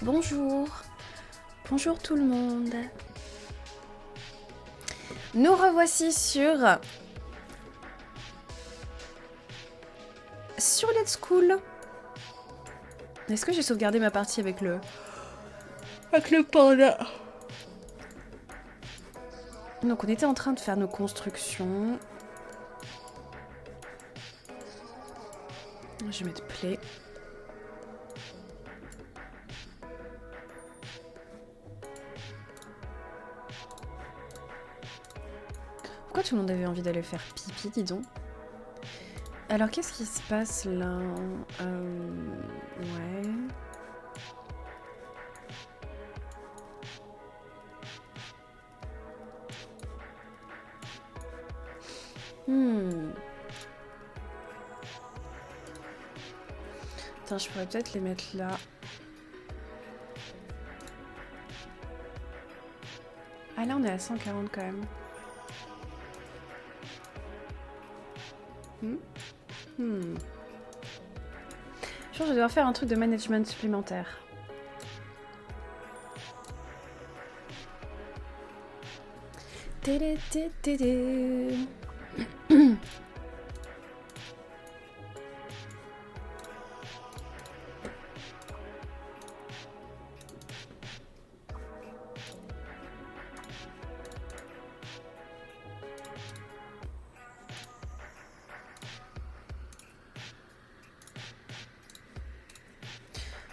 Bonjour. Bonjour tout le monde. Nous revoici sur Let's Cool. Est-ce que j'ai sauvegardé ma partie avec le panda? Donc on était en train de faire nos constructions. Je vais mettre play. Pourquoi tout le monde avait envie d'aller faire pipi, dis donc? Alors qu'est-ce qui se passe là? Ouais. Attends, je pourrais peut-être les mettre là. Ah là on est à 140 quand même. Je pense que je vais devoir faire un truc de management supplémentaire.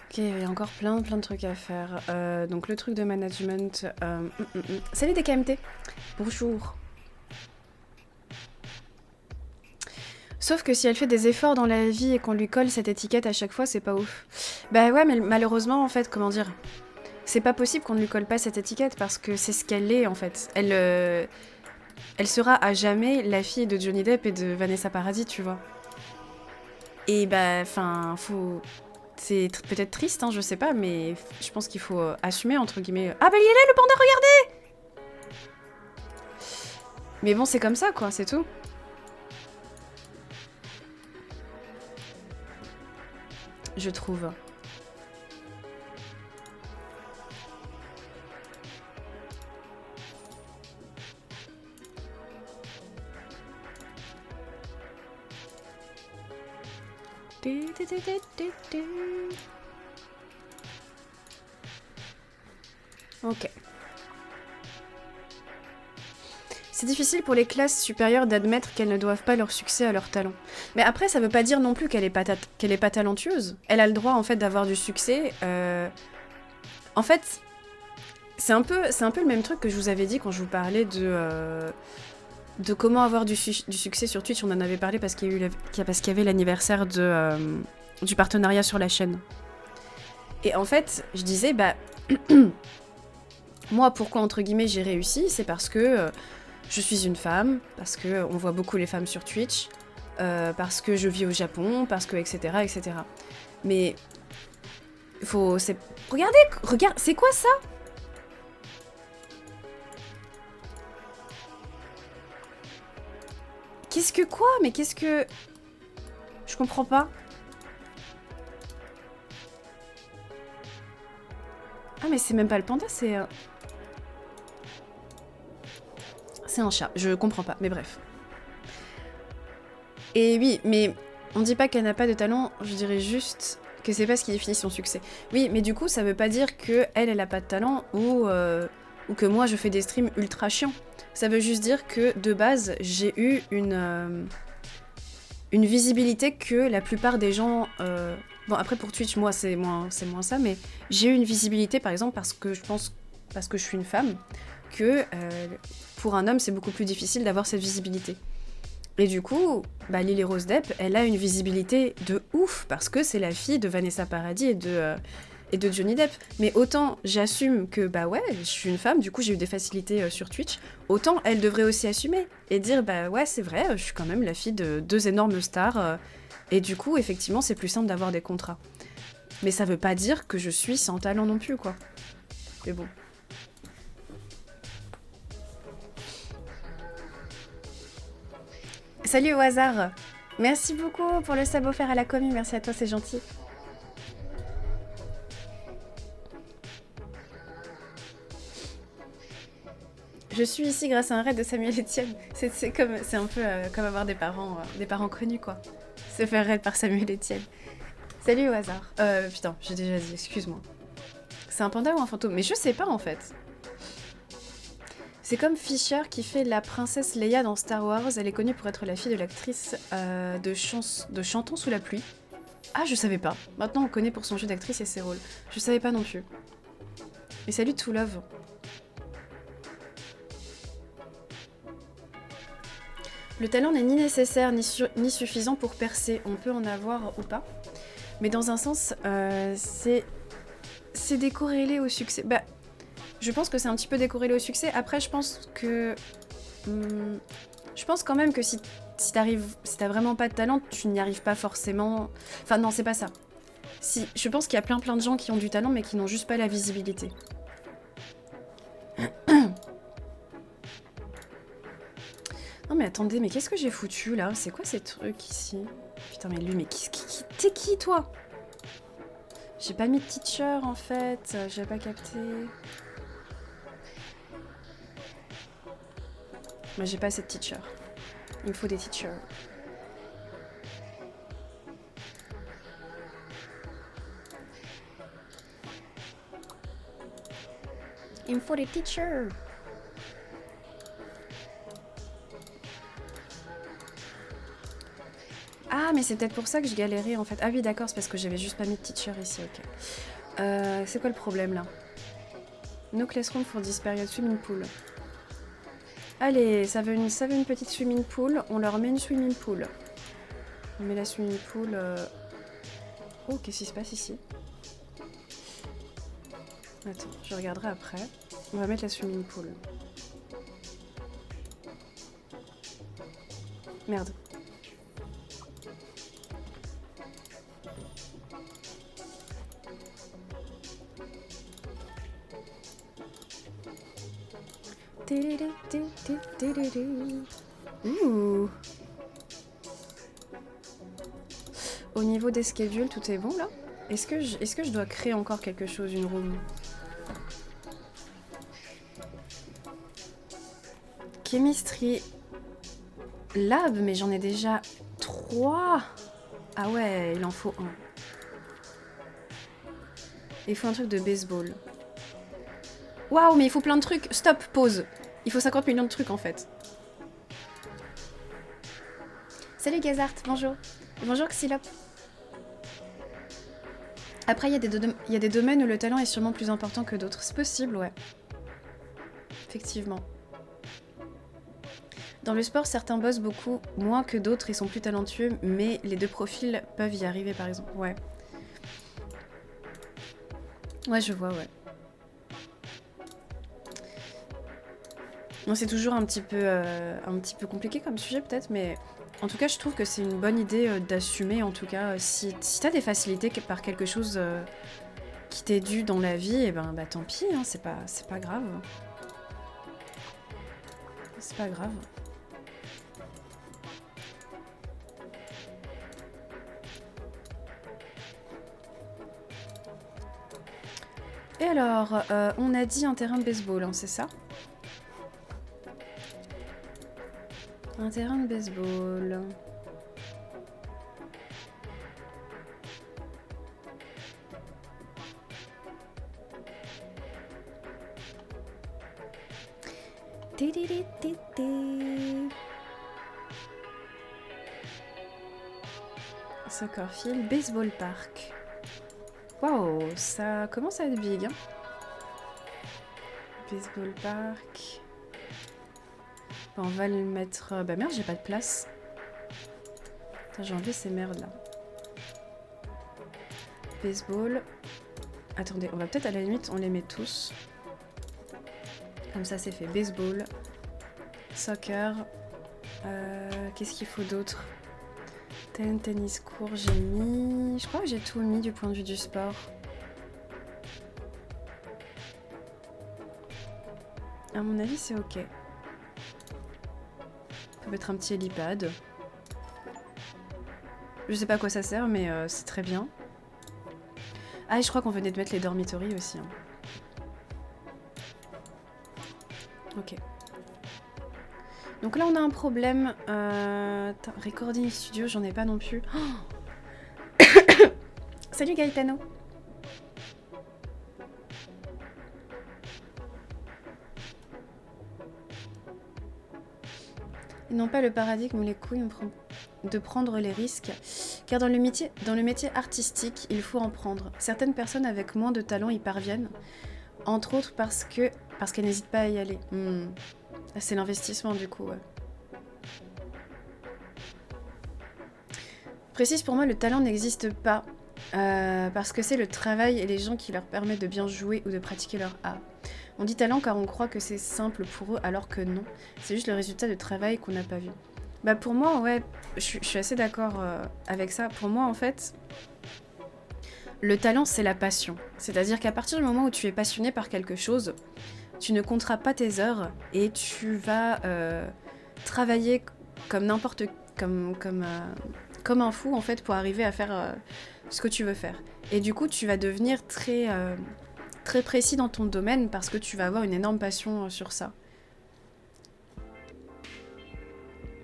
Ok, il y a encore plein de trucs à faire. Donc le truc de management... Salut des KMT. Bonjour. Sauf que si elle fait des efforts dans la vie et qu'on lui colle cette étiquette à chaque fois, c'est pas ouf. Bah ouais, mais malheureusement, en fait, comment dire, c'est pas possible qu'on ne lui colle pas cette étiquette parce que c'est ce qu'elle est, en fait. Elle sera à jamais la fille de Johnny Depp et de Vanessa Paradis, tu vois. Et bah, enfin, faut... C'est peut-être triste, hein, je sais pas, mais je pense qu'il faut assumer, entre guillemets... Ah bah il est là, le panda, regardez! Mais bon, c'est comme ça, quoi, c'est tout. Je trouve. Ok. C'est difficile pour les classes supérieures d'admettre qu'elles ne doivent pas leur succès à leur talent. Mais après, ça veut pas dire non plus qu'elle est pas talentueuse. Elle a le droit, en fait, d'avoir du succès. En fait, c'est un peu le même truc que je vous avais dit quand je vous parlais de comment avoir du succès sur Twitch. On en avait parlé parce qu'il y avait l'anniversaire du partenariat sur la chaîne. Et en fait, je disais, bah... moi, pourquoi, entre guillemets, j'ai réussi, c'est parce que je suis une femme, parce qu'on voit beaucoup les femmes sur Twitch, parce que je vis au Japon, parce que, etc., etc. Mais... Regarde, c'est quoi ça? Qu'est-ce que quoi? Mais qu'est-ce que... Je comprends pas. Ah mais c'est même pas le panda, c'est... C'est un chat, je comprends pas, mais bref. Et oui, mais on dit pas qu'elle n'a pas de talent, je dirais juste que c'est pas ce qui définit son succès. Oui, mais du coup, ça veut pas dire que elle a pas de talent ou que moi je fais des streams ultra chiants. Ça veut juste dire que de base, j'ai eu une visibilité que la plupart des gens... Bon, après pour Twitch, moi c'est moins ça, mais j'ai eu une visibilité par exemple parce que je suis une femme, que pour un homme c'est beaucoup plus difficile d'avoir cette visibilité. Et du coup, bah, Lily Rose Depp, elle a une visibilité de ouf parce que c'est la fille de Vanessa Paradis et de Johnny Depp. Mais autant j'assume que bah ouais, je suis une femme, du coup j'ai eu des facilités sur Twitch, autant elle devrait aussi assumer et dire bah ouais c'est vrai, je suis quand même la fille de deux énormes stars et du coup effectivement c'est plus simple d'avoir des contrats. Mais ça veut pas dire que je suis sans talent non plus quoi. Mais bon. Salut au hasard. Merci beaucoup pour le sub offert à la commu, merci à toi, c'est gentil. Je suis ici grâce à un raid de Samuel Etienne. C'est un peu comme avoir des parents connus, quoi. Se faire raid par Samuel Etienne. Salut au hasard. Putain, j'ai déjà dit, excuse-moi. C'est un panda ou un fantôme? Mais je sais pas, en fait. C'est comme Fisher qui fait la princesse Leia dans Star Wars. Elle est connue pour être la fille de l'actrice de Chantons sous la pluie. Ah, je savais pas. Maintenant, on connaît pour son jeu d'actrice et ses rôles. Je savais pas non plus. Et salut To Love. Le talent n'est ni nécessaire ni suffisant pour percer. On peut en avoir ou pas. Mais dans un sens, c'est décorrélé au succès. Bah, je pense que c'est un petit peu décorrélé au succès. Après, je pense que... je pense quand même que si t'as vraiment pas de talent, tu n'y arrives pas forcément... Enfin non, c'est pas ça. Je pense qu'il y a plein de gens qui ont du talent, mais qui n'ont juste pas la visibilité. Non mais attendez, mais qu'est-ce que j'ai foutu là? C'est quoi ces trucs ici? Putain mais lui, mais t'es qui toi? J'ai pas mis de teacher en fait, j'ai pas capté. Moi j'ai pas assez de teacher. Il me faut des teachers. Il me faut des teachers. Ah, mais c'est peut-être pour ça que je galérais en fait. Ah oui, d'accord, c'est parce que j'avais juste pas mis de teacher ici, ok. C'est quoi le problème là? No classroom for this period swimming pool. Allez, ça veut une petite swimming pool. On leur met une swimming pool. On met la swimming pool... Oh, qu'est-ce qui se passe ici? Attends, je regarderai après. On va mettre la swimming pool. Merde. Ouh. Au niveau des schedules, tout est bon là? Est-ce que je dois créer encore quelque chose, une room? Chemistry Lab, mais j'en ai déjà 3. Ah ouais, il en faut un. Il faut un truc de baseball. Waouh, mais il faut plein de trucs. Stop, pause. Il faut 50 millions de trucs en fait. Salut Gazart, bonjour. Et bonjour Xylop. Après, il y a des domaines où le talent est sûrement plus important que d'autres. C'est possible, ouais. Effectivement. Dans le sport, certains bossent beaucoup moins que d'autres et sont plus talentueux, mais les deux profils peuvent y arriver par exemple. Ouais. Ouais, je vois, ouais. Non, c'est toujours un petit peu compliqué comme sujet peut-être, mais en tout cas, je trouve que c'est une bonne idée d'assumer, en tout cas, si t'as des facilités par quelque chose qui t'est dû dans la vie, et ben bah tant pis, hein, c'est pas grave. C'est pas grave. Et alors, on a dit un terrain de baseball, hein, c'est ça? Un terrain de baseball. Soccer field, baseball park. Waouh, ça commence à être big, hein. Baseball park. Bon, on va le mettre... Bah merde, j'ai pas de place. Attends, j'ai enlevé ces merdes là. Baseball. Attendez, on va peut-être à la limite, on les met tous. Comme ça, c'est fait. Baseball. Soccer. Qu'est-ce qu'il faut d'autre? Tennis court, j'ai mis... Je crois que j'ai tout mis du point de vue du sport. À mon avis, c'est ok. On peut mettre un petit hélipad. Je sais pas à quoi ça sert, mais c'est très bien. Ah, et je crois qu'on venait de mettre les dormitories aussi. Hein. Ok. Donc là, on a un problème. Recording studio, j'en ai pas non plus. Oh Salut Gaetano. Ils n'ont pas le paradigme ou les couilles de prendre les risques, car dans le métier artistique, il faut en prendre. Certaines personnes avec moins de talent y parviennent, entre autres parce qu'elles n'hésitent pas à y aller. C'est l'investissement du coup, ouais. Précise, pour moi, le talent n'existe pas, parce que c'est le travail et les gens qui leur permettent de bien jouer ou de pratiquer leur art. On dit talent car on croit que c'est simple pour eux, alors que non. C'est juste le résultat de travail qu'on n'a pas vu. Bah pour moi, ouais, je suis assez d'accord avec ça. Pour moi, en fait, le talent, c'est la passion. C'est-à-dire qu'à partir du moment où tu es passionné par quelque chose, tu ne compteras pas tes heures et tu vas travailler comme n'importe... comme un fou, en fait, pour arriver à faire ce que tu veux faire. Et du coup, tu vas devenir très précis dans ton domaine parce que tu vas avoir une énorme passion sur ça.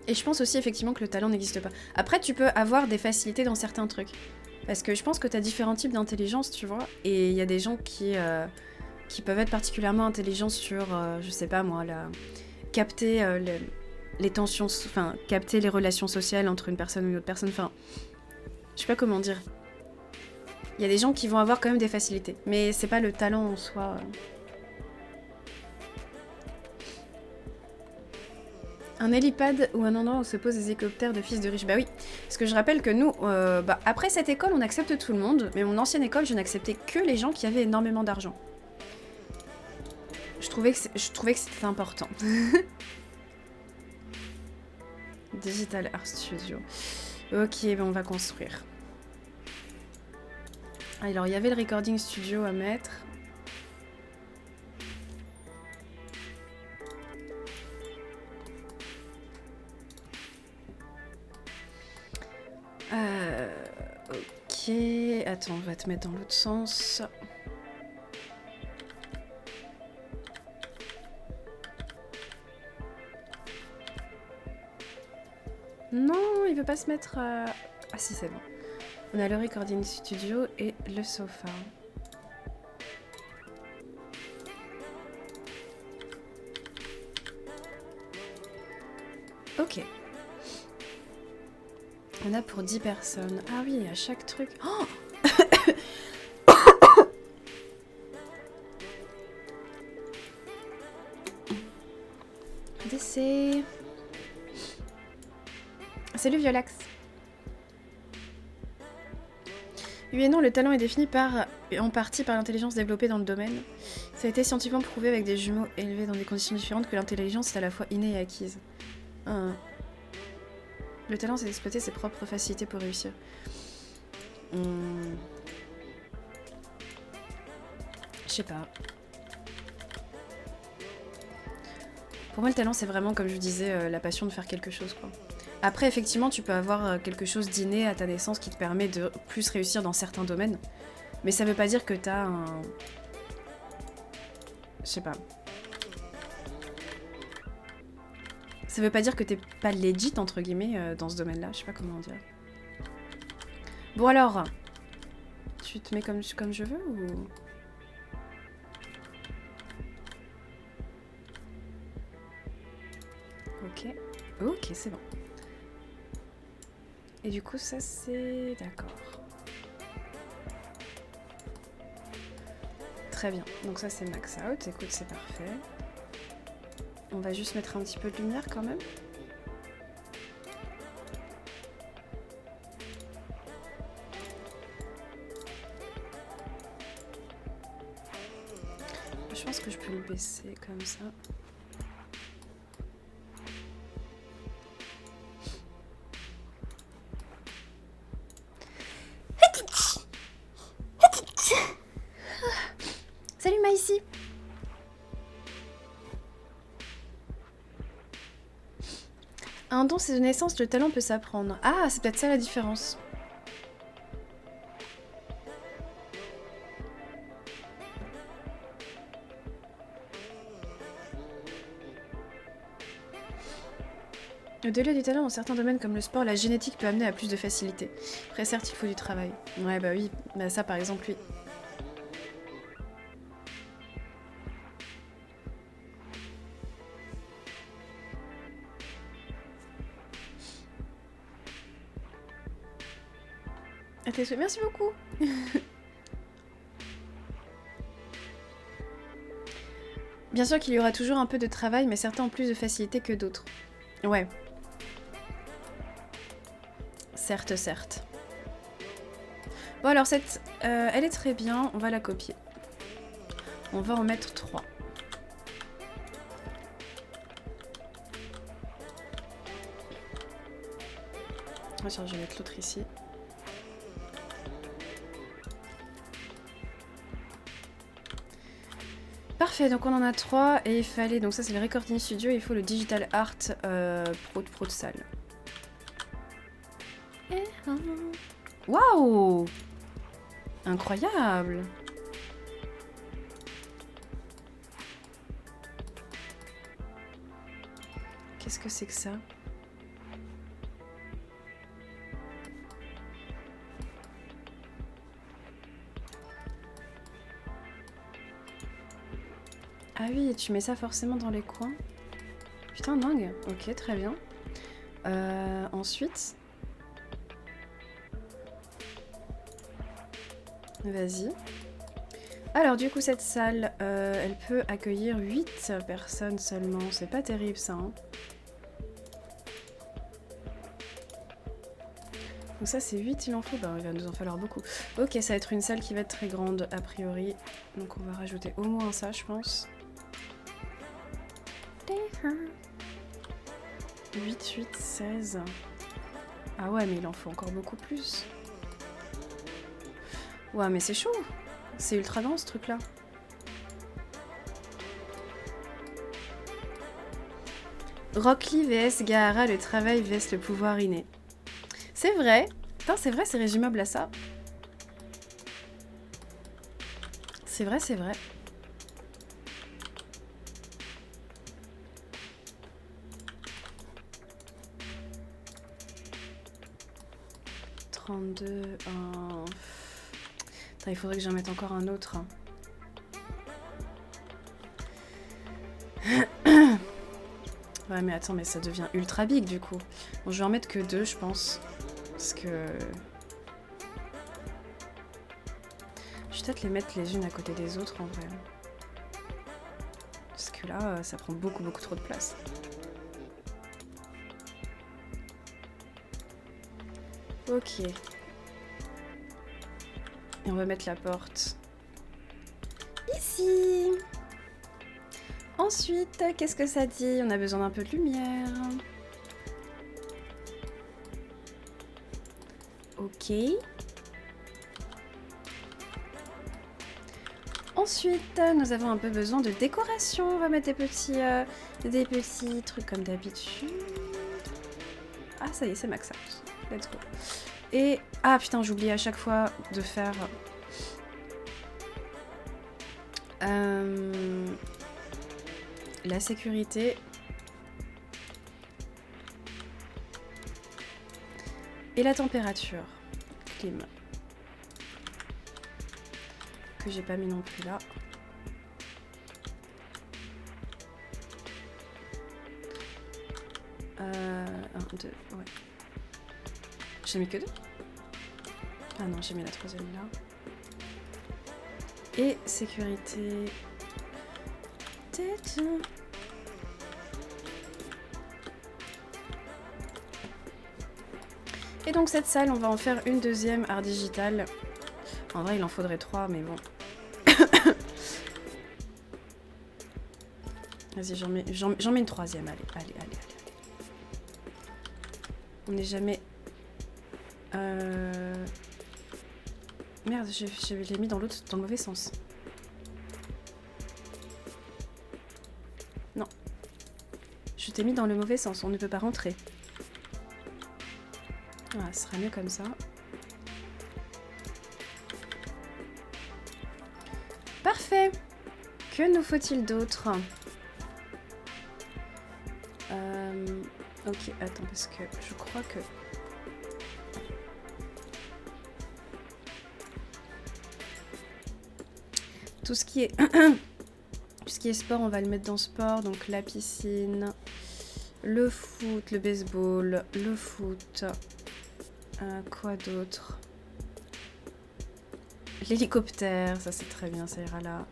Et je pense aussi effectivement que le talent n'existe pas. Après, tu peux avoir des facilités dans certains trucs. Parce que je pense que tu as différents types d'intelligence, tu vois. Et il y a des gens qui peuvent être particulièrement intelligents sur, je sais pas moi, capter les tensions, enfin, capter les relations sociales entre une personne ou une autre personne. Enfin, je sais pas comment dire. Il y a des gens qui vont avoir quand même des facilités. Mais c'est pas le talent en soi. Un hélipad ou un endroit où se posent des hélicoptères de fils de riches. Bah oui, parce que je rappelle que nous, après cette école, on accepte tout le monde, mais mon ancienne école, je n'acceptais que les gens qui avaient énormément d'argent. Je trouvais que c'était important. Digital Art Studio. Ok, ben on va construire. Alors, il y avait le recording studio à mettre. Ok, attends, on va te mettre dans l'autre sens. Non, il veut pas se mettre à... Ah si, c'est bon. On a le recording studio et le sofa. Ok. On a pour 10 personnes. Ah oui, à chaque truc... Oh DC. Salut Violax. Oui et non, le talent est défini en partie par l'intelligence développée dans le domaine. Ça a été scientifiquement prouvé avec des jumeaux élevés dans des conditions différentes que l'intelligence est à la fois innée et acquise. Le talent, c'est d'exploiter ses propres facilités pour réussir. Je sais pas. Pour moi, le talent, c'est vraiment, comme je disais, la passion de faire quelque chose, quoi. Après, effectivement, tu peux avoir quelque chose d'inné à ta naissance qui te permet de plus réussir dans certains domaines. Mais ça veut pas dire que t'as un... Je sais pas. Ça veut pas dire que t'es pas legit, entre guillemets, dans ce domaine-là. Je sais pas comment dire. Bon alors, tu te mets comme je veux ou... Ok. Ok, c'est bon. Et du coup, ça c'est... D'accord. Très bien. Donc ça c'est max out. Écoute, c'est parfait. On va juste mettre un petit peu de lumière quand même. Je pense que je peux le baisser comme ça. Salut Maïsi. Un don, c'est de naissance, le talent peut s'apprendre. Ah, c'est peut-être ça la différence. Au-delà du talent, dans certains domaines comme le sport, la génétique peut amener à plus de facilité. Après, certes, il faut du travail. Ouais, bah oui. Bah ça, par exemple, oui. À tes souhaits. Merci beaucoup. Bien sûr qu'il y aura toujours un peu de travail, mais certains ont plus de facilité que d'autres. Ouais. Certes, certes. Bon alors cette, elle est très bien, on va la copier. On va en mettre 3. Tiens, je vais mettre l'autre ici. Parfait, donc on en a 3 et il fallait, donc ça c'est le Recording Studio, il faut le Digital Art Pro de salle. Waouh! Incroyable! Qu'est-ce que c'est que ça? Ah oui, tu mets ça forcément dans les coins. Putain, dingue. Ok, très bien. Ensuite... Vas-y. Alors du coup, cette salle, elle peut accueillir 8 personnes seulement. C'est pas terrible ça, hein. Donc ça, c'est 8, il en faut. Bah, il va nous en falloir beaucoup. Ok, ça va être une salle qui va être très grande, a priori. Donc on va rajouter au moins ça, je pense. 8, 8, 16. Ah ouais, mais il en faut encore beaucoup plus. Ouais, mais c'est chaud. C'est ultra grand, ce truc-là. Rock Lee vs Gaara, le travail vs le pouvoir inné. C'est vrai. Putain, c'est vrai, c'est résumable à ça. C'est vrai, c'est vrai. Attends, il faudrait que j'en mette encore un autre. Ouais, mais attends, mais ça devient ultra big du coup. Bon, je vais en mettre que 2, je pense. Parce que... Je vais peut-être les mettre les unes à côté des autres en vrai. Parce que là, ça prend beaucoup trop de place. Ok. Et on va mettre la porte ici. Ensuite, qu'est-ce que ça dit? On a besoin d'un peu de lumière. Ok. Ensuite, nous avons un peu besoin de décoration. On va mettre des petits trucs comme d'habitude. Ah, ça y est, c'est max out. Let's go. Et... Ah putain, j'oublie à chaque fois de faire... La sécurité. Et la température. Clim. Que j'ai pas mis non plus là. Un, deux, ouais. J'ai mis que 2. Ah non, j'ai mis la 3e là. Et sécurité. Et donc cette salle, on va en faire une deuxième art digital. En vrai, il en faudrait 3, mais bon. Vas-y, j'en mets une 3e. Allez. On n'est jamais... Merde, je l'ai mis dans le mauvais sens. Non. Je t'ai mis dans le mauvais sens, on ne peut pas rentrer. Voilà, ce sera mieux comme ça. Parfait. Que nous faut-il d'autre? Ok, attends, parce que je crois que... Tout ce qui est... Tout ce qui est sport, on va le mettre dans sport. Donc la piscine, le foot, le baseball, le foot. Quoi d'autre? L'hélicoptère, ça c'est très bien, ça ira là.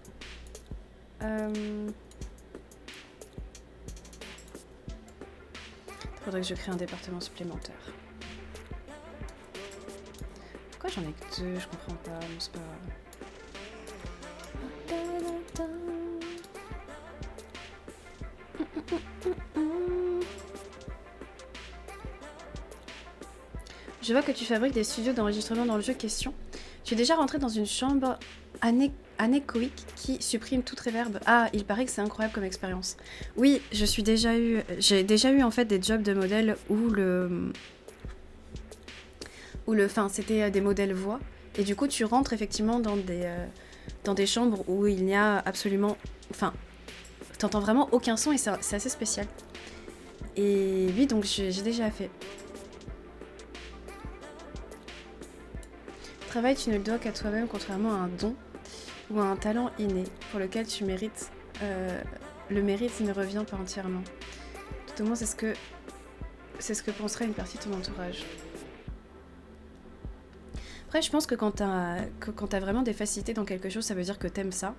Faudrait que je crée un département supplémentaire. Pourquoi j'en ai que 2? Je comprends pas, mais c'est pas grave. Je vois que tu fabriques des studios d'enregistrement dans le jeu question. Tu es déjà rentré dans une chambre anéchoïque qui supprime toute réverb. Ah, il paraît que c'est incroyable comme expérience. Oui, j'ai déjà eu en fait des jobs de modèle où enfin, c'était des modèles voix. Et du coup, tu rentres effectivement dans des chambres où il n'y a absolument... Enfin, t'entends vraiment aucun son et c'est assez spécial. Et oui, donc j'ai déjà fait. Travail, tu ne le dois qu'à toi-même, contrairement à un don ou à un talent inné pour lequel tu mérites. Le mérite ne revient pas entièrement. Tout au moins, c'est ce que penserait une partie de ton entourage. Après, je pense que quand t'as vraiment des facilités dans quelque chose, ça veut dire que t'aimes ça.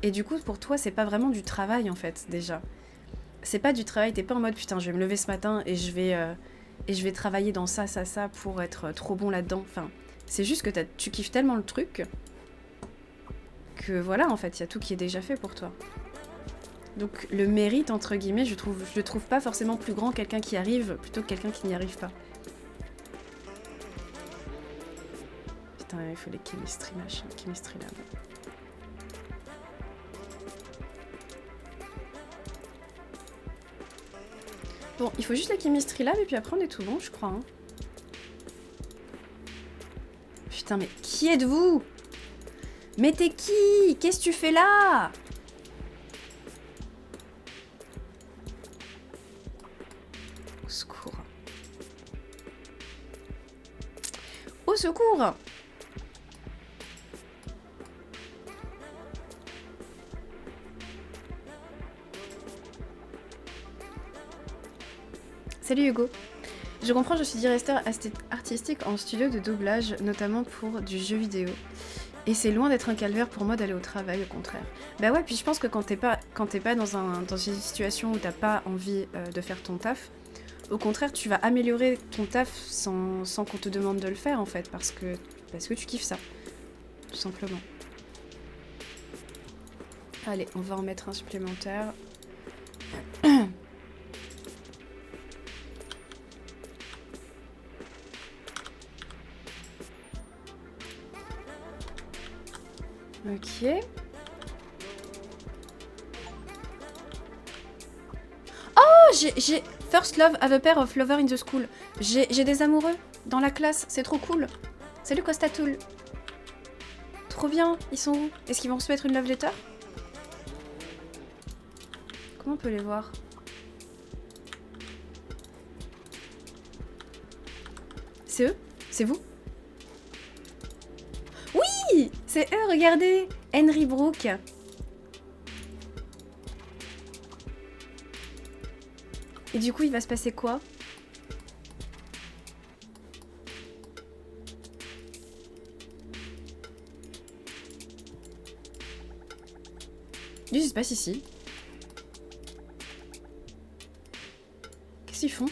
Et du coup, pour toi, c'est pas vraiment du travail, en fait, déjà. C'est pas du travail, t'es pas en mode, putain, je vais me lever ce matin et je vais travailler dans ça pour être trop bon là-dedans. Enfin, c'est juste que tu kiffes tellement le truc que voilà, en fait, il y a tout qui est déjà fait pour toi. Donc le mérite, entre guillemets, je le trouve pas forcément plus grand quelqu'un qui arrive plutôt que quelqu'un qui n'y arrive pas. Putain, il faut les chemistry machin, chemistry lab. Bon, il faut juste la chemistry lab et puis après on est tout bon, je crois. Hein. Putain, mais qui êtes-vous? Mais t'es qui? Qu'est-ce que tu fais là? Au secours. Au secours! Salut Hugo. Je comprends, je suis directeur artistique en studio de doublage, notamment pour du jeu vidéo. Et c'est loin d'être un calvaire pour moi d'aller au travail, au contraire. Bah ouais, puis je pense que quand t'es pas dans une situation où t'as pas envie de faire ton taf, au contraire, tu vas améliorer ton taf sans qu'on te demande de le faire, en fait, parce que tu kiffes ça, tout simplement. Allez, on va en mettre un supplémentaire. Ok. Oh, j'ai... First love, have a pair of lovers in the school. J'ai des amoureux dans la classe, c'est trop cool. Salut Costatoul. Trop bien, ils sont où? Est-ce qu'ils vont se mettre une love letter? Comment on peut les voir? C'est eux? C'est vous? Oui! C'est eux, regardez! Henry Brooke. Et du coup, il va se passer quoi? Qu'est-ce qui se passe ici? Qu'est-ce qu'ils font?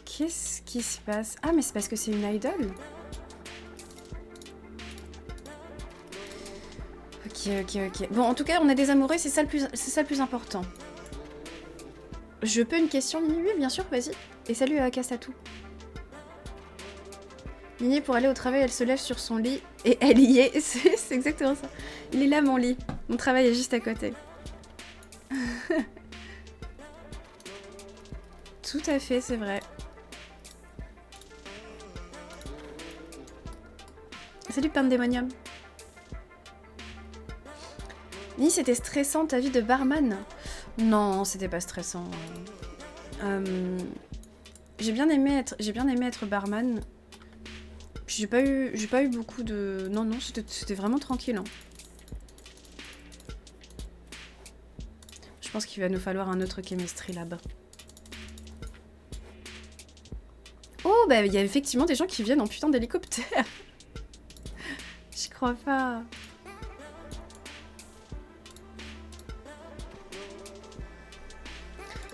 Qu'est-ce qui se passe? Ah, mais c'est parce que c'est une idole? Ok. Bon, en tout cas, on a des amoureux, c'est ça le plus important. Je peux une question, Nini? Oui, bien sûr, vas-y. Et salut à Kassatou. Nini, pour aller au travail, elle se lève sur son lit et elle y est. C'est exactement ça. Il est là, mon lit. Mon travail est juste à côté. Tout à fait, c'est vrai. Salut Pandemonium. Ni c'était stressant ta vie de barman? Non, c'était pas stressant. J'ai bien aimé être barman. J'ai pas eu beaucoup de... Non, c'était vraiment tranquille. Hein. Je pense qu'il va nous falloir un autre chemistry là-bas. Oh, bah il y a effectivement des gens qui viennent en putain d'hélicoptère. Je crois pas.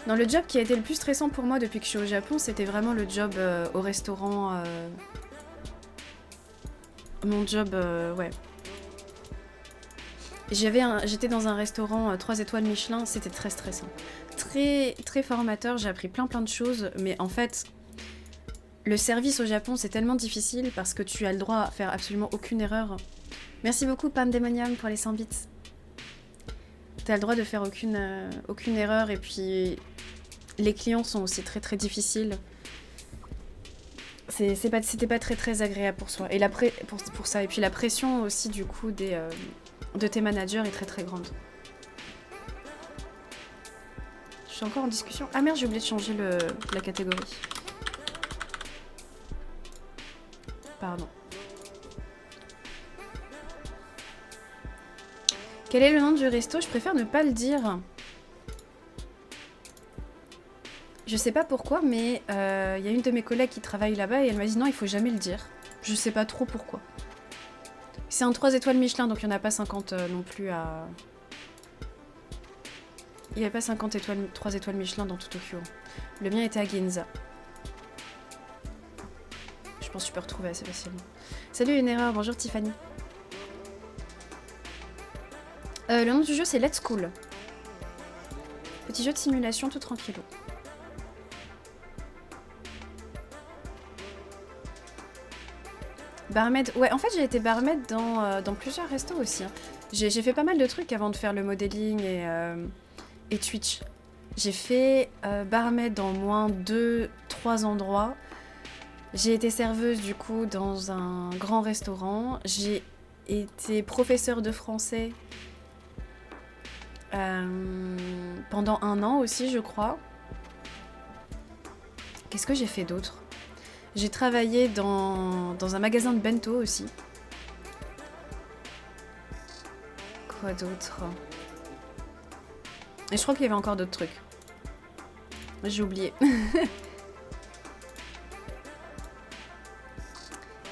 Non, le job qui a été le plus stressant pour moi depuis que je suis au Japon, c'était vraiment le job au restaurant. Mon job, ouais. J'étais dans un restaurant 3 étoiles Michelin, c'était très stressant. Très, très formateur, j'ai appris plein de choses, mais en fait, le service au Japon, c'est tellement difficile parce que tu as le droit à faire absolument aucune erreur. Merci beaucoup, Pandemonium, pour les 100 bits. T'as le droit de faire aucune erreur, et puis les clients sont aussi très très difficiles. C'était pas très très agréable pour soi. Et pour ça. Et puis la pression aussi du coup de tes managers est très très grande. Je suis encore en discussion. Ah merde, j'ai oublié de changer la catégorie. Pardon. Quel est le nom du resto? Je préfère ne pas le dire. Je sais pas pourquoi, mais y a une de mes collègues qui travaille là-bas et elle m'a dit non, il faut jamais le dire. Je sais pas trop pourquoi. C'est un 3 étoiles Michelin, donc il n'y en a pas 50 non plus à... Il n'y avait pas 50 3 étoiles Michelin dans tout Tokyo. Le mien était à Ginza. Je pense que tu peux retrouver assez facilement. Salut une erreur, bonjour Tiffany. Le nom du jeu c'est Let's Cool. Petit jeu de simulation tout tranquillou. Barmaid, ouais, en fait j'ai été barmaid dans plusieurs restos aussi. Hein. J'ai fait pas mal de trucs avant de faire le modeling et Twitch. J'ai fait barmaid dans moins 2-3 endroits. J'ai été serveuse du coup dans un grand restaurant. J'ai été professeure de français pendant 1 an aussi, je crois. Qu'est-ce que j'ai fait d'autre? J'ai travaillé dans un magasin de bento aussi. Quoi d'autre? Et je crois qu'il y avait encore d'autres trucs. J'ai oublié.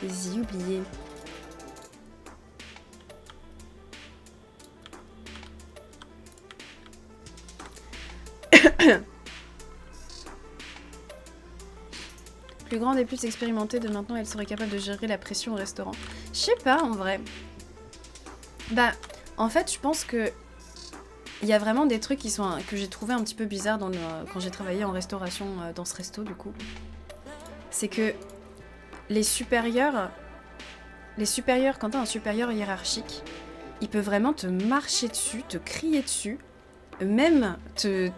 J'ai oublié. Plus grande et plus expérimentée de maintenant, elle serait capable de gérer la pression au restaurant. Je sais pas en vrai. Bah, en fait, je pense que il y a vraiment des trucs que j'ai trouvé un petit peu bizarres quand j'ai travaillé en restauration dans ce resto du coup. C'est que les supérieurs, quand t'as un supérieur hiérarchique, il peut vraiment te marcher dessus, te crier dessus, même te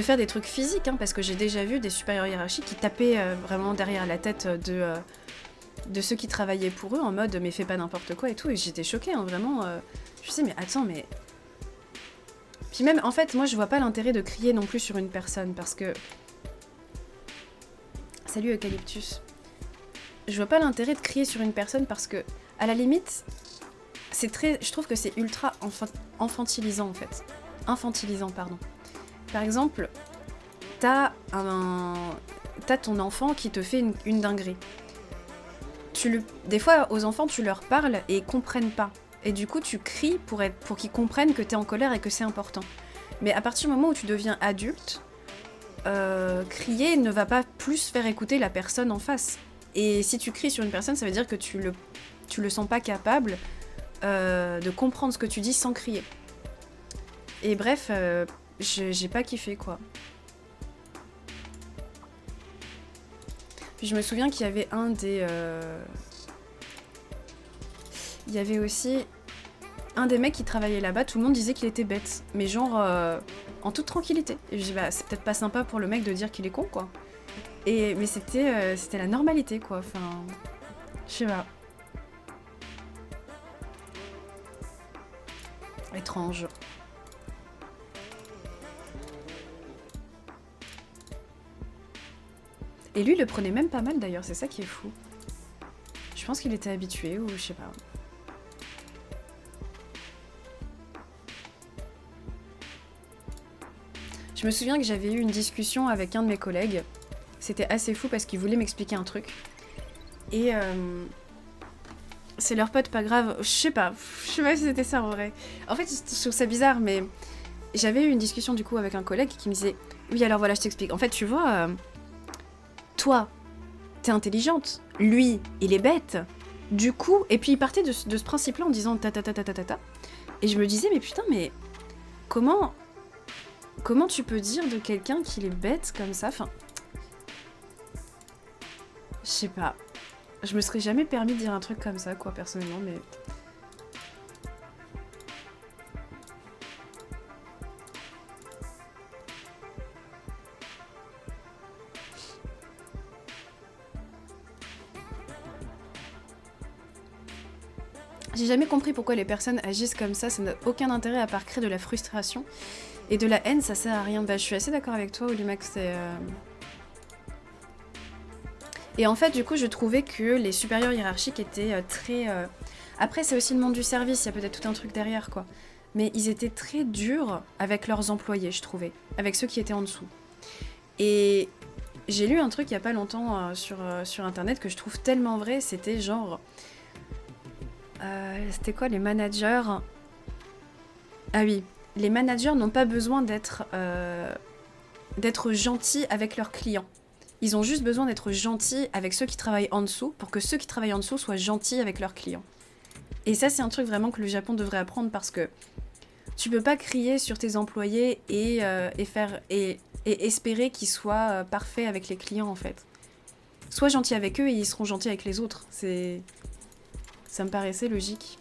faire des trucs physiques, hein, parce que j'ai déjà vu des supérieurs hiérarchiques qui tapaient vraiment derrière la tête de ceux qui travaillaient pour eux, en mode « mais fais pas n'importe quoi » et tout, et j'étais choquée, hein, vraiment. Je sais, mais attends, mais... Puis même, en fait, moi je vois pas l'intérêt de crier non plus sur une personne, parce que... Salut Eucalyptus. Je vois pas l'intérêt de crier sur une personne parce que, à la limite, je trouve que c'est ultra infantilisant en fait. Infantilisant, pardon. Par exemple, t'as ton enfant qui te fait une dinguerie. Des fois, aux enfants, tu leur parles et ils comprennent pas. Et du coup, tu cries pour qu'ils comprennent que t'es en colère et que c'est important. Mais à partir du moment où tu deviens adulte, crier ne va pas plus faire écouter la personne en face. Et si tu cries sur une personne, ça veut dire que tu le sens pas capable de comprendre ce que tu dis sans crier. Et bref, j'ai pas kiffé, quoi. Puis je me souviens qu'il y avait il y avait aussi un des mecs qui travaillait là-bas, tout le monde disait qu'il était bête. Mais genre, en toute tranquillité. Et je dis, bah, c'est peut-être pas sympa pour le mec de dire qu'il est con, quoi. Mais c'était la normalité, quoi. Enfin, je sais pas. Étrange. Et lui, il le prenait même pas mal d'ailleurs, c'est ça qui est fou. Je pense qu'il était habitué ou je sais pas. Je me souviens que j'avais eu une discussion avec un de mes collègues. C'était assez fou parce qu'il voulait m'expliquer un truc. Et c'est leur pote, pas grave. Je sais pas si c'était ça en vrai. En fait, je trouve ça bizarre, mais j'avais eu une discussion du coup avec un collègue qui me disait oui, alors voilà, je t'explique. En fait, tu vois, toi, t'es intelligente. Lui, il est bête. Du coup, et puis il partait de ce principe-là en disant ta ta ta ta ta ta ta. Et je me disais, mais putain, mais comment tu peux dire de quelqu'un qu'il est bête comme ça? Enfin, je sais pas. Je me serais jamais permis de dire un truc comme ça, quoi, personnellement, mais... J'ai jamais compris pourquoi les personnes agissent comme ça n'a aucun intérêt à part créer de la frustration. Et de la haine, ça sert à rien. Bah, je suis assez d'accord avec toi, Olimax, Et en fait, du coup, je trouvais que les supérieurs hiérarchiques étaient très... Après, c'est aussi le monde du service, il y a peut-être tout un truc derrière, quoi. Mais ils étaient très durs avec leurs employés, je trouvais. Avec ceux qui étaient en dessous. Et j'ai lu un truc il y a pas longtemps sur Internet que je trouve tellement vrai, c'était genre... c'était quoi, les managers? Ah oui, les managers n'ont pas besoin d'être gentils avec leurs clients. Ils ont juste besoin d'être gentils avec ceux qui travaillent en dessous pour que ceux qui travaillent en dessous soient gentils avec leurs clients. Et ça, c'est un truc vraiment que le Japon devrait apprendre parce que tu peux pas crier sur tes employés et espérer qu'ils soient parfaits avec les clients, en fait. Sois gentil avec eux et ils seront gentils avec les autres. Ça me paraissait logique.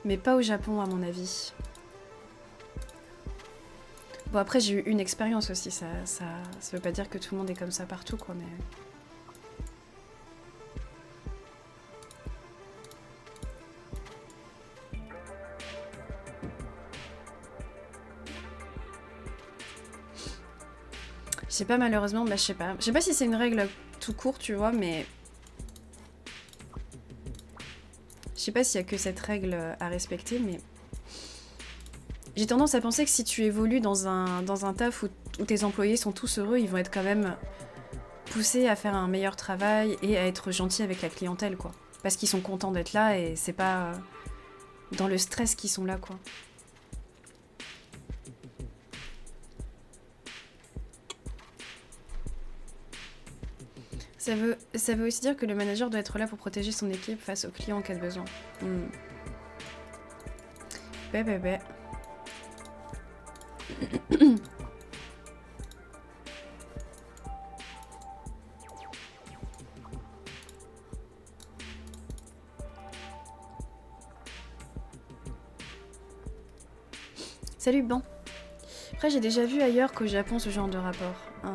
Mais pas au Japon, à mon avis. Bon, après, j'ai eu une expérience aussi. Ça veut pas dire que tout le monde est comme ça partout, quoi, mais... Je sais pas, malheureusement, bah je sais pas. Je sais pas si c'est une règle tout court, tu vois, mais... Je sais pas s'il y a que cette règle à respecter, mais... J'ai tendance à penser que si tu évolues dans un taf où tes employés sont tous heureux, ils vont être quand même poussés à faire un meilleur travail et à être gentils avec la clientèle, quoi. Parce qu'ils sont contents d'être là et c'est pas dans le stress qu'ils sont là, quoi. Ça veut aussi dire que le manager doit être là pour protéger son équipe face aux clients en cas de besoin. Bé. Salut, bon. Après, j'ai déjà vu ailleurs qu'au Japon ce genre de rapport. Bah,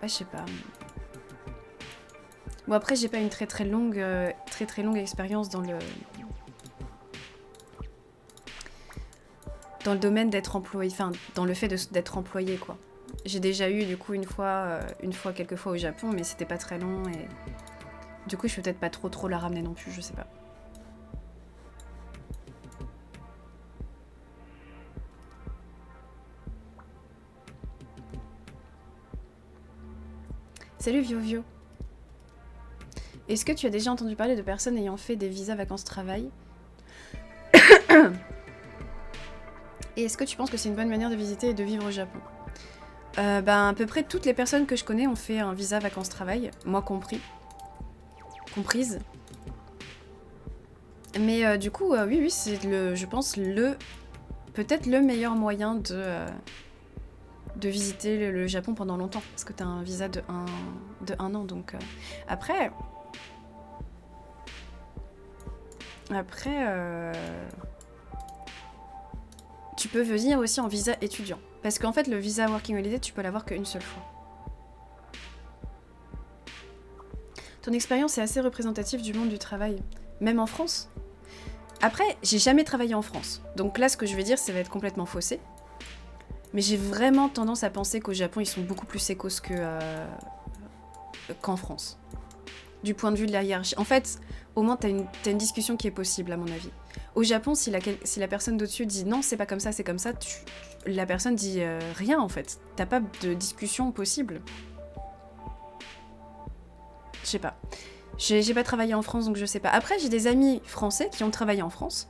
je sais pas. Bon, après, j'ai pas une très longue expérience dans le domaine d'être employé, enfin, dans le fait d'être employé, quoi. J'ai déjà eu, du coup, quelques fois au Japon, mais c'était pas très long et... Du coup, je peux peut-être pas trop la ramener non plus, je sais pas. Salut Viovio. Est-ce que tu as déjà entendu parler de personnes ayant fait des visas vacances-travail? Et est-ce que tu penses que c'est une bonne manière de visiter et de vivre au Japon? À peu près toutes les personnes que je connais ont fait un visa vacances-travail, moi comprise. Mais du coup, oui, c'est je pense peut-être le meilleur moyen de visiter le Japon pendant longtemps, parce que t'as un visa de un an, donc... Après... Tu peux venir aussi en visa étudiant. Parce qu'en fait, le visa Working Holiday, tu peux l'avoir qu'une seule fois. Ton expérience est assez représentative du monde du travail, même en France. Après, j'ai jamais travaillé en France, donc là, ce que je vais dire, ça va être complètement faussé. Mais j'ai vraiment tendance à penser qu'au Japon, ils sont beaucoup plus sécos qu'en France. Du point de vue de la hiérarchie. En fait, au moins, t'as une discussion qui est possible, à mon avis. Au Japon, si la personne d'au-dessus dit non, c'est pas comme ça, c'est comme ça, la personne dit rien, en fait. T'as pas de discussion possible. Je sais pas. J'ai pas travaillé en France, donc je sais pas. Après, j'ai des amis français qui ont travaillé en France